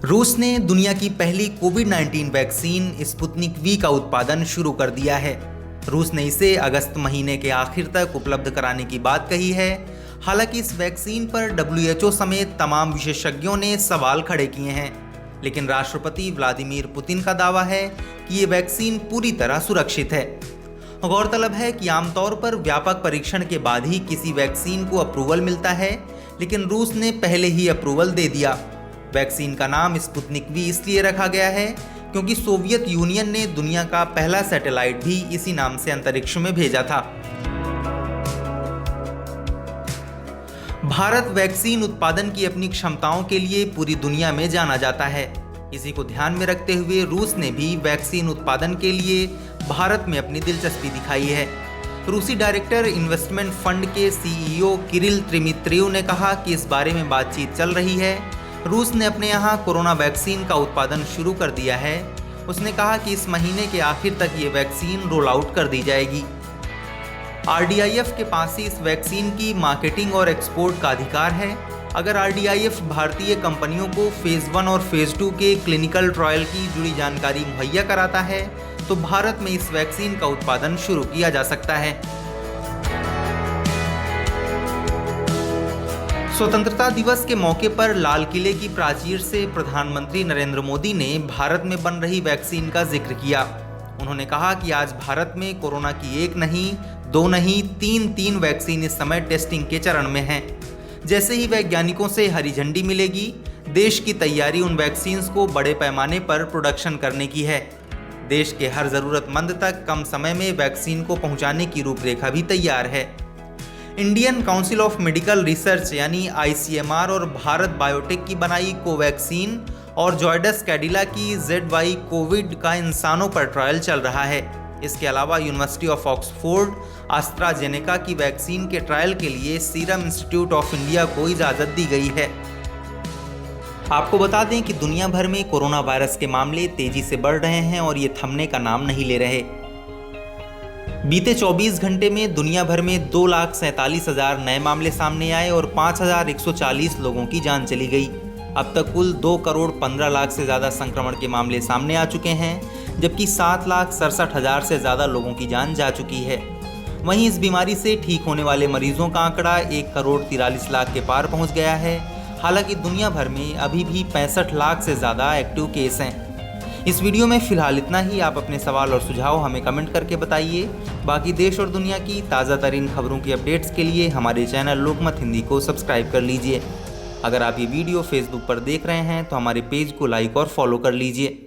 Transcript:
रूस ने दुनिया की पहली कोविड-19 वैक्सीन स्पुतनिक वी का उत्पादन शुरू कर दिया है। रूस ने इसे अगस्त महीने के आखिर तक उपलब्ध कराने की बात कही है। हालांकि इस वैक्सीन पर WHO समेत तमाम विशेषज्ञों ने सवाल खड़े किए हैं, लेकिन राष्ट्रपति व्लादिमीर पुतिन का दावा है कि ये वैक्सीन पूरी तरह सुरक्षित है। गौरतलब है कि आमतौर पर व्यापक परीक्षण के बाद ही किसी वैक्सीन को अप्रूवल मिलता है, लेकिन रूस ने पहले ही अप्रूवल दे दिया। वैक्सीन का नाम स्पुतनिक वी इसलिए रखा गया है क्योंकि सोवियत यूनियन ने दुनिया का पहला सैटेलाइट भी इसी नाम से अंतरिक्ष में भेजा था। भारत वैक्सीन उत्पादन की अपनी क्षमताओं के लिए पूरी दुनिया में जाना जाता है। इसी को ध्यान में रखते हुए रूस ने भी वैक्सीन उत्पादन के लिए भारत में अपनी दिलचस्पी दिखाई है। रूसी डायरेक्टर इन्वेस्टमेंट फंड के CEO किरिल त्रिमित्रिव ने कहा कि इस बारे में बातचीत चल रही है। रूस ने अपने यहाँ कोरोना वैक्सीन का उत्पादन शुरू कर दिया है। उसने कहा कि इस महीने के आखिर तक ये वैक्सीन रोल आउट कर दी जाएगी। RDIF के पास ही इस वैक्सीन की मार्केटिंग और एक्सपोर्ट का अधिकार है। अगर RDIF भारतीय कंपनियों को फेज़ 1 और फेज़ 2 के क्लिनिकल ट्रायल की जुड़ी जानकारी मुहैया कराता है तो भारत में इस वैक्सीन का उत्पादन शुरू किया जा सकता है। स्वतंत्रता दिवस के मौके पर लाल किले की प्राचीर से प्रधानमंत्री नरेंद्र मोदी ने भारत में बन रही वैक्सीन का जिक्र किया। उन्होंने कहा कि आज भारत में कोरोना की एक नहीं, दो नहीं, तीन वैक्सीन इस समय टेस्टिंग के चरण में हैं। जैसे ही वैज्ञानिकों से हरी झंडी मिलेगी, देश की तैयारी उन वैक्सीन्स को बड़े पैमाने पर प्रोडक्शन करने की है। देश के हर ज़रूरतमंद तक कम समय में वैक्सीन को पहुंचाने की रूपरेखा भी तैयार है। Indian council of medical research यानी ICMR और भारत बायोटेक की बनाई कोवैक्सीन और जॉयडस कैडिला की ZY कोविड का इंसानों पर ट्रायल चल रहा है। इसके अलावा यूनिवर्सिटी ऑफ ऑक्सफोर्ड एस्ट्राजेनेका की वैक्सीन के ट्रायल के लिए सीरम इंस्टीट्यूट ऑफ इंडिया को इजाज़त दी गई है। आपको बता दें कि दुनिया भर में कोरोना वायरस के मामले तेजी से बढ़ रहे हैं और ये थमने का नाम नहीं ले रहे। बीते 24 घंटे में दुनिया भर में 2,47,000 नए मामले सामने आए और 5,140 लोगों की जान चली गई। अब तक कुल 2,15,00,000 से ज़्यादा संक्रमण के मामले सामने आ चुके हैं, जबकि 7,67,000 से ज़्यादा लोगों की जान जा चुकी है। वहीं इस बीमारी से ठीक होने वाले मरीजों का आंकड़ा 1,43,00,000 के पार पहुंच गया है। हालांकि दुनिया भर में अभी भी 65 लाख से ज़्यादा एक्टिव केस हैं। इस वीडियो में फिलहाल इतना ही। आप अपने सवाल और सुझाव हमें कमेंट करके बताइए। बाकी देश और दुनिया की ताज़ा तरीन खबरों की अपडेट्स के लिए हमारे चैनल लोकमत हिंदी को सब्सक्राइब कर लीजिए। अगर आप ये वीडियो फेसबुक पर देख रहे हैं तो हमारे पेज को लाइक और फॉलो कर लीजिए।